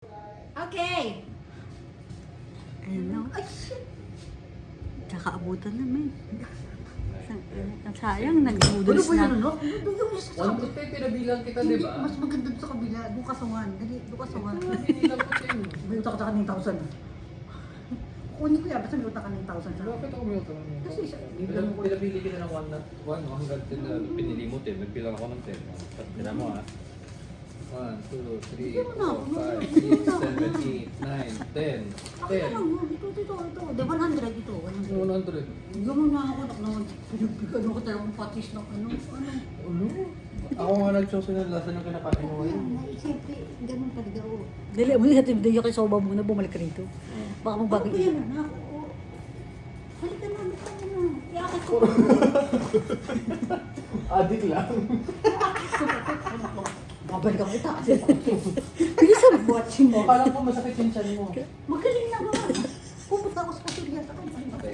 Okay. Ayun na. Ay, shit. Kakaabutan namin. Sayang, nag-noodles Ano ba na. yun, ano? Doon yung isa sa 1 to 10, pinabilang kita, di Hindi, ba? mas maganda doon sa kabila. Doon ka sa 1. Dali, doon ka sa 1. Pinilang ko 10. May utak ka ng 1,000. Kunin ko yan, basta may utak ka ng 1,000 sa Bakit ako may utang mo? Kasi isa- Pinabili kita ng 1 hanggang 10 na pinili mo 10. Nagbilang ako ng 10. Tira mo ha. 1, 2, 3, Bigyan mo na ako. 4, 5, Bigyan mo na 6, ako. 7, 8, 9, 10. Ako na lang, ito. De, 100 ito. 100. 100. Bigyan mo na ako, naman. Pinagpigano ko talagang patis ng ano. Ano? Ako nga nag-choose ng lasa ng kinakain mo ngayon. Siyempre, ganun talaga. Oh. Dali, muli natin video kay Soba muna, bumalik ka rito. Baka magbagay Ano ba isip. yan, anak? Oo. Halika na, halika na. Iakit ko. Adik lang. Babalik ako kita kasi Bilisan mo. watching mo. Akala ko masakit yung chan mo. Magaling na naman. Pupunta ako sa kasulya sa kanya. Okay.